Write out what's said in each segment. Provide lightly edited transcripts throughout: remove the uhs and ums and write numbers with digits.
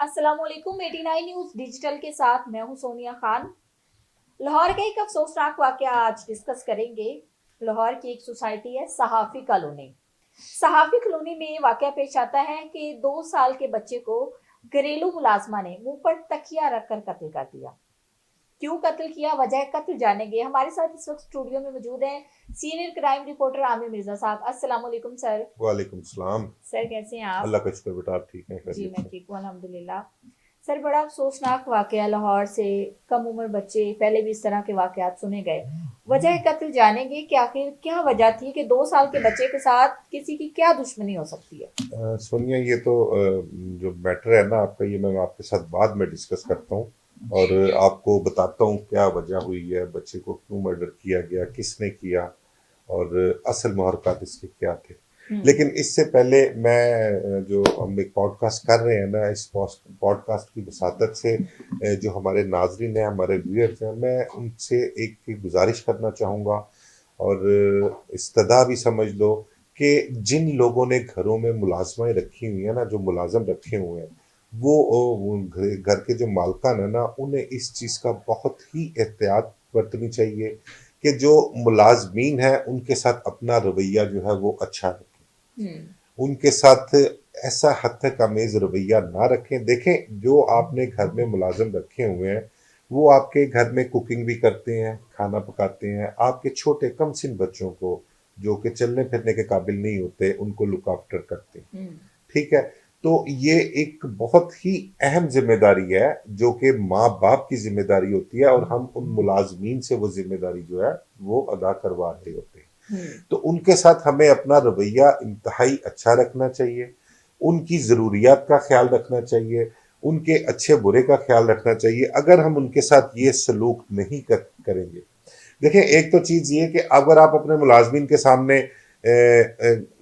अस्सलामुअलैकुम 89 news digital के साथ मैं हूं सोनिया खान। लाहौर का एक अफसोसनाक वाकया आज डिस्कस करेंगे। लाहौर की एक सोसाइटी है सहाफी कॉलोनी। सहाफी कॉलोनी में वाकया पेश आता है कि 2 साल के बच्चे को घरेलू मुलाजमा ने मुंह पर तकिया रखकर कत्ल कर दिया। क्यों कत्ल किया, वजह कत्ल जानेंगे। हमारे साथ इस वक्त स्टूडियो में मौजूद हैं senior crime reporter Aamir Mirza साहब। अस्सलाम वालेकुम सर। वालेकुम सलाम। सर कैसे हैं आप? अल्लाह का शुक्र बेटा, आप ठीक हैं? जी खैरियत मैं से? ठीक हूँ अल्हम्दुलिल्लाह। सर बड़ा अफसोसनाक वाकया लाहौर से, कम उम्र बच्चे, पहले भी इस तरह के वाकयात सुने गए। वजह कत्ल जानेंगे कि आखिर क्या वजह थी कि 2 साल के बच्चे के साथ किसी की क्या दुश्मनी हो सकती है। सोनिया, ये तो जो मैटर है ना आपका, ये मैं आपके साथ बाद में डिस्कस करता हूँ और आपको बताता हूँ क्या वजह हुई है, बच्चे को क्यों मर्डर किया गया, किसने किया और असल मुहर्रकात इसके क्या थे। लेकिन इससे पहले मैं जो हम एक पॉडकास्ट कर रहे हैं ना, इस पॉडकास्ट की वसातत से जो हमारे नाजरीन हैं, हमारे व्यूअर्स हैं, मैं उनसे एक गुजारिश करना चाहूँगा और इस्तदा भी समझ लो कि जिन लोगों ने घरों में मुलाजमाएं रखी हुई हैं ना, जो मुलाजम रखे हुए हैं, वो घर के जो मालकान है ना, उन्हें इस चीज़ का बहुत ही एहतियात बरतनी चाहिए कि जो मुलाजमीन है उनके साथ अपना रवैया जो है वो अच्छा रखें। उनके साथ ऐसा हद तक आमेज रवैया ना रखें। देखें, जो आपने घर में मुलाजिम रखे हुए हैं वो आपके घर में कुकिंग भी करते हैं, खाना पकाते हैं, आपके छोटे कम सिन बच्चों को जो कि चलने फिरने के काबिल नहीं होते उनको लुक आफ्टर करते हैं। ठीक है, तो ये एक बहुत ही अहम जिम्मेदारी है जो कि माँ बाप की जिम्मेदारी होती है और हम उन मुलाजमीन से वो जिम्मेदारी जो है वो अदा करवा रहे होते हैं। तो उनके साथ हमें अपना रवैया इंतहाई अच्छा रखना चाहिए, उनकी ज़रूरियात का ख्याल रखना चाहिए, उनके अच्छे बुरे का ख्याल रखना चाहिए। अगर हम उनके साथ ये सलूक नहीं करेंगे, देखिए एक तो चीज़ ये कि अगर आप अपने मुलाजमीन के सामने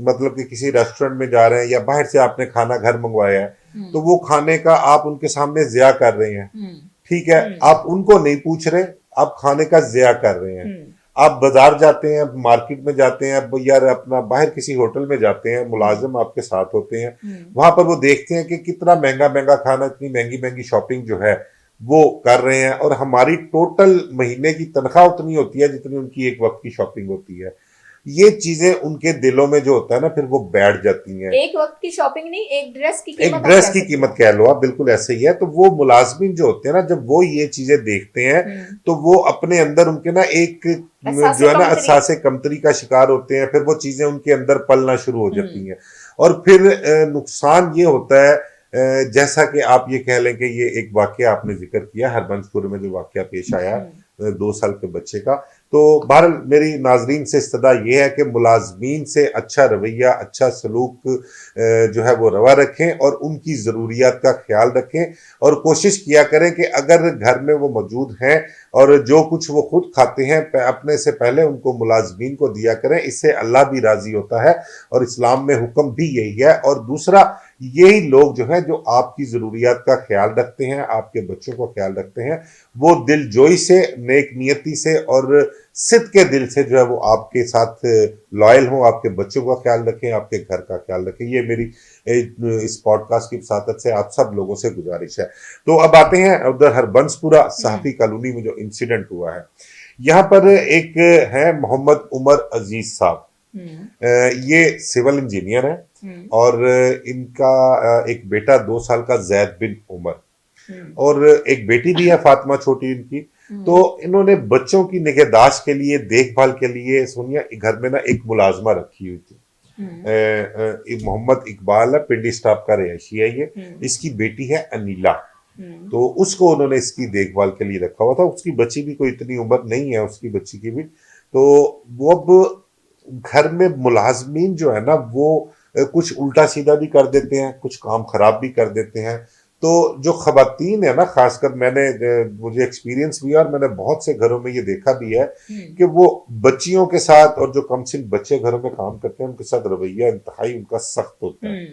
मतलब कि किसी रेस्टोरेंट में जा रहे हैं या बाहर से आपने खाना घर मंगवाया है तो वो खाने का आप उनके सामने ज़िया कर रहे हैं। ठीक है, आप उनको नहीं पूछ रहे, आप खाने का ज़िया कर रहे हैं। आप बाजार जाते हैं, मार्केट में जाते हैं, यार अपना बाहर किसी होटल में जाते हैं, मुलाजिम आपके साथ होते हैं, वहां पर वो देखते हैं कि कितना महंगा महंगा खाना, इतनी महंगी महंगी शॉपिंग जो है वो कर रहे हैं और हमारी टोटल महीने की तनख्वाह उतनी होती है जितनी उनकी एक वक्त की शॉपिंग होती है। ये चीजें उनके दिलों में जो होता है ना, फिर वो बैठ जाती हैं। एक वक्त की शॉपिंग नहीं, एक ड्रेस की एक कीमत आप ड्रेस कह की सकते कीमत हैं। कह लो आप, बिल्कुल ऐसे ही है। तो वो मुलाजमीन जो होते हैं ना, जब वो ये चीजें देखते हैं तो वो अपने अंदर उनके ना एक एहसासे जो है ना कमतरी। एहसासे कमतरी का शिकार होते हैं। फिर वो चीजें उनके अंदर पलना शुरू हो जाती हैं और फिर नुकसान ये होता है, जैसा कि आप ये कह लें कि ये एक वाकया आपने जिक्र किया हरबंसपुर में जो वाकया पेश आया 2 साल के बच्चे का। तो बहरहाल मेरी नाजरीन से इस्तदा ये है कि मुलाजमीन से अच्छा रवैया, अच्छा सलूक जो है वो रवा रखें और उनकी ज़रूरियात का ख्याल रखें और कोशिश किया करें कि अगर घर में वो मौजूद हैं और जो कुछ वो खुद खाते हैं अपने से पहले उनको मुलाजमीन को दिया करें। इससे अल्लाह भी राजी होता है और इस्लाम में हुक्म भी यही है। और दूसरा, यही लोग जो है जो आपकी ज़रूरियात का ख्याल रखते हैं, आपके बच्चों को ख्याल रखते हैं, वो दिलजोई से, नेक नियति से और सिद्ध के दिल से जो है वो आपके साथ लॉयल हो, आपके बच्चों का ख्याल रखें, आपके घर का ख्याल रखें। ये मेरी इस पॉडकास्ट की वसातत से आप सब लोगों से गुजारिश है। तो अब आते हैं उधर हरबंसपुरा सहाफी कॉलोनी में जो इंसिडेंट हुआ है। यहाँ पर एक है मोहम्मद उमर अजीज साहब। ये सिविल इंजीनियर है और इनका एक बेटा 2 साल का जैद बिन उमर और एक बेटी भी है फातिमा छोटी इनकी। तो इन्होंने बच्चों की निगहदाश्त के लिए, देखभाल के लिए सोनिया घर में ना एक मुलाजमा रखी हुई थी। मोहम्मद इकबाल है, पिंडी स्टाफ का रिहायशी है ये। इसकी बेटी है अनीला। तो उसको उन्होंने इसकी देखभाल के लिए रखा हुआ था। उसकी बच्ची भी कोई इतनी उम्र नहीं है उसकी बच्ची की भी। तो वो अब घर में मुलाजमीन जो है ना वो कुछ उल्टा सीधा भी कर देते हैं, कुछ काम खराब भी कर देते हैं। तो जो खवातीन है ना, खासकर मुझे एक्सपीरियंस भी है और मैंने बहुत से घरों में ये देखा भी है कि वो बच्चियों के साथ और जो कमसिन बच्चे घरों में काम करते हैं उनके साथ रवैया इंतहाई उनका सख्त होता है।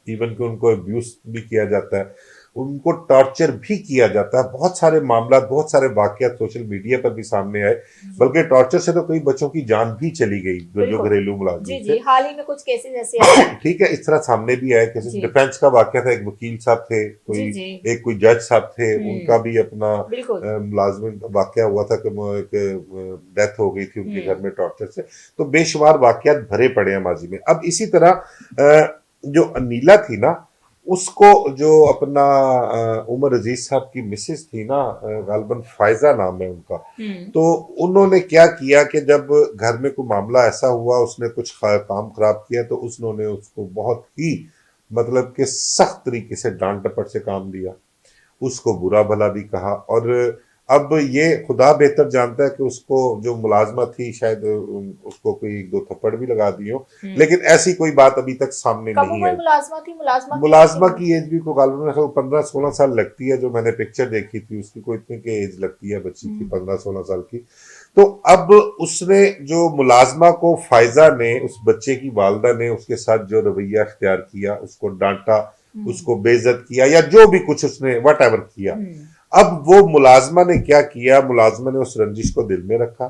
इवन कि उनको अब्यूज भी किया जाता है, उनको टॉर्चर भी किया जाता है। बहुत सारे मामला, बहुत सारे वाकयात सोशल मीडिया पर भी सामने आए, बल्कि टॉर्चर से तो कई बच्चों की जान भी चली गई जो बिल्कुल। घरेलू जी मुलाजिम जी, थे। हाल ही में कुछ केसेस ऐसे आए। ठीक है, इस तरह सामने भी आए केसेस। जी डिफेंस का वाकया था, एक वकील साहब थे, जी कोई जी। एक कोई जज साहब थे, उनका भी अपना बिल्कुल। मुलाजमिन वाकया हुआ था कि एक डेथ हो गई थी उनके घर में टॉर्चर से। तो बेशुमार वाकयात भरे पड़े हैं माजी में। अब इसी तरह जो अनीला थी ना, उसको जो अपना उमर अजीज साहब की मिसेस थी ना, गालबन फायजा नाम है उनका, तो उन्होंने क्या किया कि जब घर में कोई मामला ऐसा हुआ, उसने कुछ काम खराब किया, तो उन्होंने उसको बहुत ही मतलब कि सख्त तरीके से डांट डपट से काम दिया, उसको बुरा भला भी कहा। और अब ये खुदा बेहतर जानता है कि उसको जो मुलाजमा थी शायद उसको कोई एक दो थप्पड़ भी लगा दिए हो, लेकिन ऐसी कोई बात अभी तक सामने कब नहीं उम्र आई। मुलाजमा थी? मुलाजमा मुलाजमा की एज भी को गालबन 15-16 साल लगती है। जो मैंने पिक्चर देखी थी उसकी कोई इतनी की एज लगती है बच्ची की, 15-16 साल की। तो अब उसने जो मुलाजमा को, फायजा ने, उस बच्चे की वालदा ने उसके साथ जो रवैया इख्तियार किया, उसको डांटा, उसको बेइज्जत किया, या जो भी कुछ उसने वट एवर किया, अब वो मुलाजमा ने क्या किया, मुलाजमा ने उस रंजिश को दिल में रखा।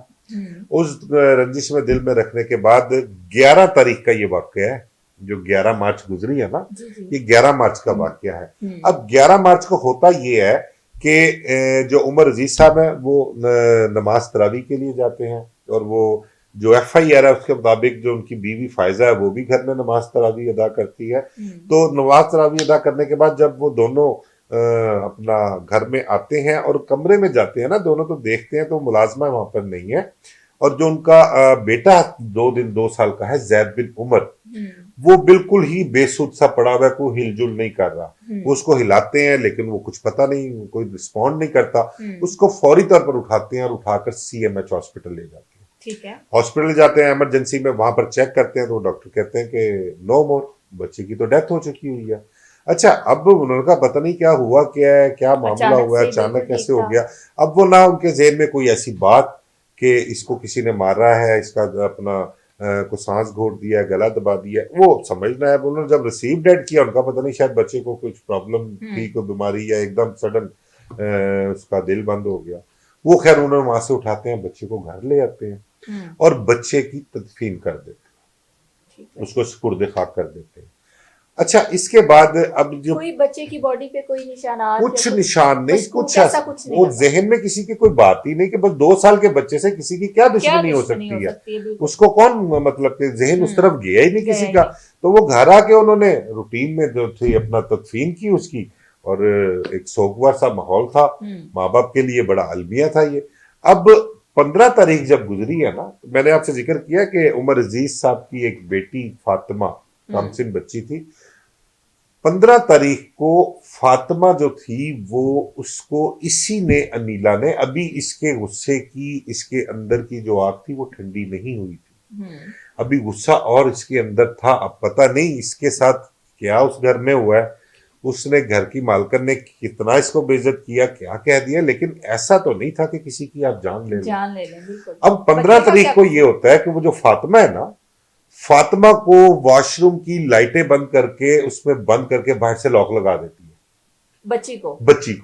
उस रंजिश में दिल में रखने के बाद 11 तारीख का ये वाकया है, जो 11 मार्च गुजरी है ना, ये 11 मार्च का वाकया है। अब 11 मार्च को होता ये है कि जो उमर अजीज साहब है वो नमाज तरावी के लिए जाते हैं, और वो जो FIR है उसके मुताबिक जो उनकी बीवी फायजा है वो भी घर में नमाज तरावी अदा करती है। तो नमाज तरावी अदा करने के बाद जब वो दोनों अपना घर में आते हैं और कमरे में जाते हैं ना दोनों, तो देखते हैं तो मुलाजमा वहां पर नहीं है, और जो उनका बेटा 2 साल का है, जैद बिन उमर, वो बिल्कुल ही बेसुध सा पड़ा हुआ है, कोई हिलजुल नहीं कर रहा। वो उसको हिलाते हैं लेकिन वो कुछ पता नहीं, कोई रिस्पॉन्ड नहीं करता। उसको फौरी तौर पर उठाते हैं और उठाकर CMH हॉस्पिटल ले जाते हैं। ठीक है, हॉस्पिटल जाते हैं इमरजेंसी में, वहां पर चेक करते हैं तो डॉक्टर कहते हैं कि नो मोर, बच्चे की तो डेथ हो चुकी हुई है। अच्छा, अब उनका पता नहीं क्या हुआ, क्या है, क्या मामला हुआ है, अचानक कैसे हो गया। अब वो ना उनके जेहन में कोई ऐसी बात कि इसको किसी ने मारा है, इसका अपना को सांस घोट दिया, गला दबा दिया, वो समझना है। उन्होंने जब रिसीव डेड किया, उनका पता नहीं शायद बच्चे को कुछ प्रॉब्लम थी, कोई बीमारी, या एकदम सडन उसका दिल बंद हो गया। वो खैर उन्होंने वहां से उठाते हैं, बच्चे को घर ले आते हैं और बच्चे की तदफीन कर देते हैं, उसको सुपुर्द खाक कर देते हैं। अच्छा, इसके बाद अब जो कोई बच्चे की बॉडी पे कोई निशानात, कुछ निशान नहीं, कुछ ऐसा कुछ नहीं, वो जहन में किसी की कोई बात ही नहीं कि बस 2 साल के बच्चे से किसी की क्या दुश्मनी हो सकती है। उसको कौन मतलब कि जहन उस तरफ गया ही नहीं किसी का। तो वो घर आके उन्होंने रूटीन में जो थी अपना तदफीन की उसकी, और एक सोगवार सा माहौल था, माँ बाप के लिए बड़ा अलमिया था ये। अब 15 तारीख जब गुजरी है ना, तो मैंने आपसे जिक्र किया कि उमर अजीज साहब की एक बेटी फातिमा, कमसिन बच्ची थी। 15 तारीख को फातिमा जो थी वो, उसको इसी ने, अनीला ने, अभी इसके गुस्से की, इसके अंदर की जो आग थी वो ठंडी नहीं हुई थी, अभी गुस्सा और इसके अंदर था। अब पता नहीं इसके साथ क्या उस घर में हुआ है, उसने घर की मालकन ने कितना इसको बेइज्जत किया, क्या कह दिया, लेकिन ऐसा तो नहीं था कि किसी की आप जान ले लें। अब 15 तारीख को ये होता है कि वो जो फातिमा है ना, फातिमा को वॉशरूम की लाइटें बंद करके, उसमें बंद करके बाहर से लॉक लगा देती है बच्ची को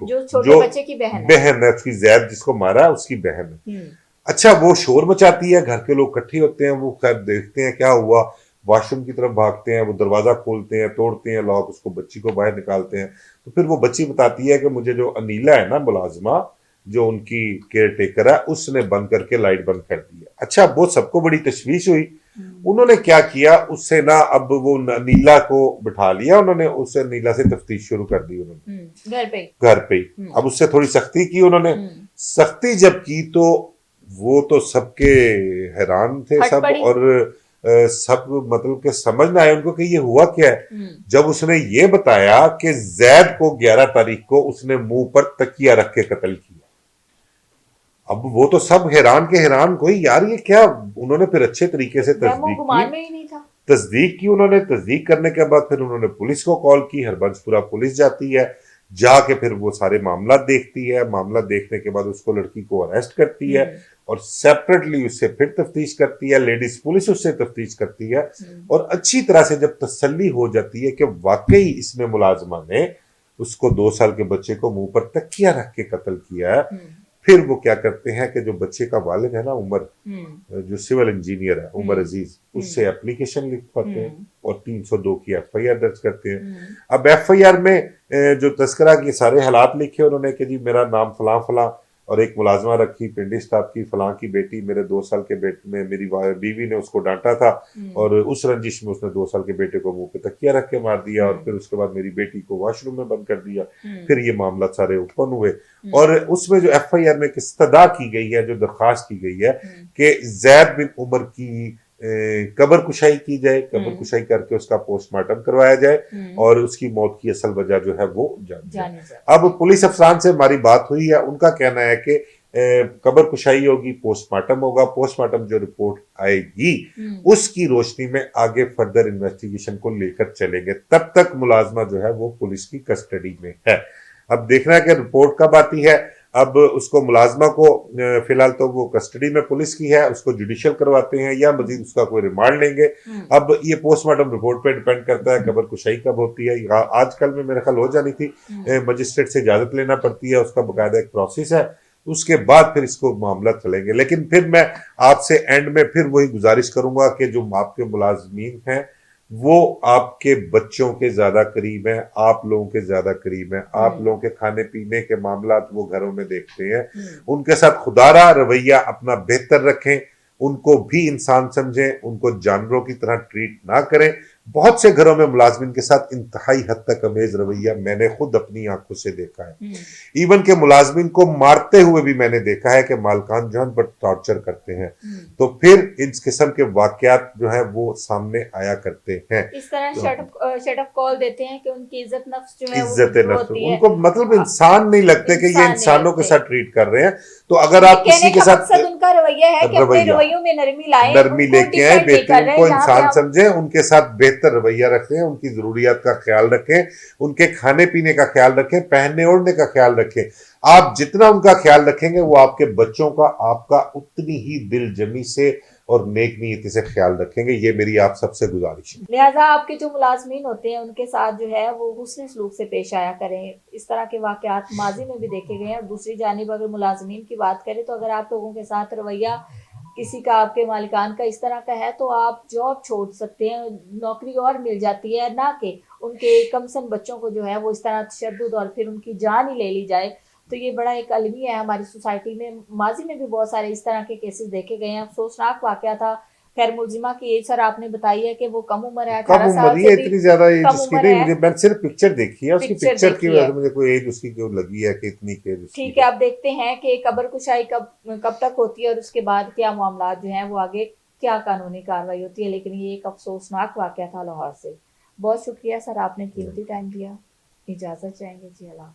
जो छोटे बच्चे की बहन है उसकी, जैद जिसको मारा है उसकी बहन है। अच्छा, वो शोर मचाती है, घर के लोग इकट्ठे होते हैं, वो खैर देखते हैं क्या हुआ, वॉशरूम की तरफ भागते हैं, वो दरवाजा खोलते हैं, तोड़ते हैं लॉक, उसको, बच्ची को बाहर निकालते हैं। तो फिर वो बच्ची बताती है कि मुझे जो अनीला है ना मुलाजमा, जो उनकी केयर टेकर है, उसने बंद करके लाइट बंद कर दी है। अच्छा, वो सबको बड़ी तशवीश हुई। उन्होंने क्या किया, उससे ना अब वो नीला को बिठा लिया उन्होंने, उससे नीला से तफ्तीश शुरू कर दी उन्होंने घर पे ही। अब उससे थोड़ी सख्ती की उन्होंने। सख्ती जब की तो वो तो सबके हैरान थे सब, और सब मतलब कि समझ में आया उनको कि ये हुआ क्या है। जब उसने ये बताया कि जैद को 11 तारीख को उसने मुंह पर तकिया रख के कत्ल किया, अब वो तो सब हैरान के हैरान, कोई यार ये क्या। उन्होंने फिर अच्छे तरीके से तस्दीक की उन्होंने। तस्दीक करने के बाद फिर उन्होंने पुलिस को कॉल की, हरबंसपुरा पुलिस जाती है, जाके फिर वो सारे मामला देखती है। मामला देखने के बाद उसको, लड़की को अरेस्ट करती है और सेपरेटली उससे फिर तफ्तीश करती है, लेडीज पुलिस उससे तफ्तीश करती है। और अच्छी तरह से जब तसल्ली हो जाती है कि वाकई इसमें मुलाजमा ने उसको 2 साल के बच्चे को मुंह पर तकिया रख के कत्ल किया है। फिर वो क्या करते हैं कि जो बच्चे का वालिद है ना, उमर, जो सिविल इंजीनियर है, उमर अजीज, उससे एप्लीकेशन लिखवाते हैं और 302 की एफआईआर दर्ज करते हैं। अब एफआईआर में जो तस्करा के सारे हालात लिखे उन्होंने कि जी मेरा नाम फलां फलां, और एक मुलाजमा रखी पिंडी स्टाफ की, फलां की बेटी, मेरे 2 साल के बेटे में मेरी बीवी ने उसको डांटा था और उस रंजिश में उसने 2 साल के बेटे को मुंह पे तकिया रख के मार दिया, और फिर उसके बाद मेरी बेटी को वॉशरूम में बंद कर दिया। फिर ये मामला सारे ओपन हुए और उसमें जो एफआईआर में इस्तदा की गई है, जो दरखास्त की गई है कि जैद बिन उमर की कब्र कुशाई की जाए, कब्र कुशाई करके उसका पोस्टमार्टम करवाया जाए और उसकी मौत की असल वजह जो है वो जानी जाए। अब पुलिस अफसरान से हमारी बात हुई है, उनका कहना है कि कब्र कुशाई होगी, पोस्टमार्टम होगा, पोस्टमार्टम जो रिपोर्ट आएगी उसकी रोशनी में आगे फर्दर इन्वेस्टिगेशन को लेकर चलेंगे। तब तक मुलाजमा जो है वो पुलिस की कस्टडी में है। अब देखना है कि रिपोर्ट कब आती है। अब उसको मुलाजमा को फिलहाल तो वो कस्टडी में पुलिस की है, उसको जुडिशियल करवाते हैं या मजीद उसका कोई रिमांड लेंगे। अब ये पोस्टमार्टम रिपोर्ट पे डिपेंड करता है कब्र कुशाई कब होती है। आजकल में मेरे ख्याल हो जानी थी, मजिस्ट्रेट से इजाजत लेना पड़ती है, उसका बकायदा एक प्रोसेस है, उसके बाद फिर इसको मामला चलेंगे। लेकिन फिर मैं आपसे एंड में फिर वही गुजारिश करूंगा कि जो आपके मुलाजमीन हैं वो आपके बच्चों के ज्यादा करीब हैं, आप लोगों के ज्यादा करीब हैं, आप लोगों के खाने पीने के मामला वो घरों में देखते हैं, उनके साथ खुदारा रवैया अपना बेहतर रखें, उनको भी इंसान समझें, उनको जानवरों की तरह ट्रीट ना करें। बहुत से घरों में मुलाजमिन के साथ इंतहाई हद तक अमेज रवैया मैंने खुद अपनी आंखों से देखा है। इवन के मुलाजमिन को मारते हुए भी मैंने देखा है कि मालकान जो है पर टॉर्चर करते हैं। तो फिर इस किस्म के वाकयात जो है वो सामने आया करते हैं। इस तरह शट ऑफ कॉल देते हैं कि उनकी इज्जत नफ्स जो है इज्जत नफ्स उनको मतलब इंसान नहीं लगते कि ये इंसानों के साथ ट्रीट कर रहे हैं। तो अगर आप किसी के साथ, उनका रवैया है कि अपने रवैयों में नरमी लाएं, नरमी लेके आए, बेहतर उनको इंसान समझे, उनके साथ बेहतर रवैया रखें, उनकी जरूरियात का ख्याल रखें, उनके खाने पीने का ख्याल रखें, पहनने ओढ़ने का ख्याल रखें। आप जितना उनका ख्याल रखेंगे वो आपके बच्चों का आपका उतनी ही दिल जमी से और नेक नीयती से ख्याल रखेंगे। ये मेरी आप सबसे गुजारिश है। लिहाजा आपके जो मुलाजमीन होते हैं उनके साथ जो है वो हुस्न सलूक से पेश आया करें। इस तरह के वाकयात माजी में भी देखे गए हैं। और दूसरी जानिब अगर मुलाजमीन की बात करें तो अगर आप लोगों के साथ रवैया किसी का, आपके मालिकान का इस तरह का है तो आप जॉब छोड़ सकते हैं, नौकरी और मिल जाती है, ना कि उनके कमसन बच्चों को जो है वो इस तरह तशद्दुद और फिर उनकी जान ही ले ली जाए। तो ये बड़ा एक अलमी है हमारी सोसाइटी में। माजी में भी बहुत सारे इस तरह के केसेस देखे गए हैं। अफसोसनाक वाकया था। खैर मुलजिमा की एज सर आपने बताई है कि वो कम उम्र है, 18 साल से भी इतनी ज्यादा एज कम उसकी उम्र नहीं, है। मुझे मैंने सिर्फ पिक्चर देखी है, उसकी पिक्चर की वजह से मुझे कोई एज उसकी क्यों लगी है कि इतनी के उसकी। ठीक है, अब देखते हैं कि कब्र कुशाई कब तक होती है और उसके बाद क्या मामला जो हैं वो आगे क्या कानूनी कार्रवाई होती है। लेकिन ये एक अफसोसनाक वाकया था लाहौर से। बहुत शुक्रिया सर, आपने कीमती टाइम दिया। इजाजत चाहेंगे जी। अल्लाह।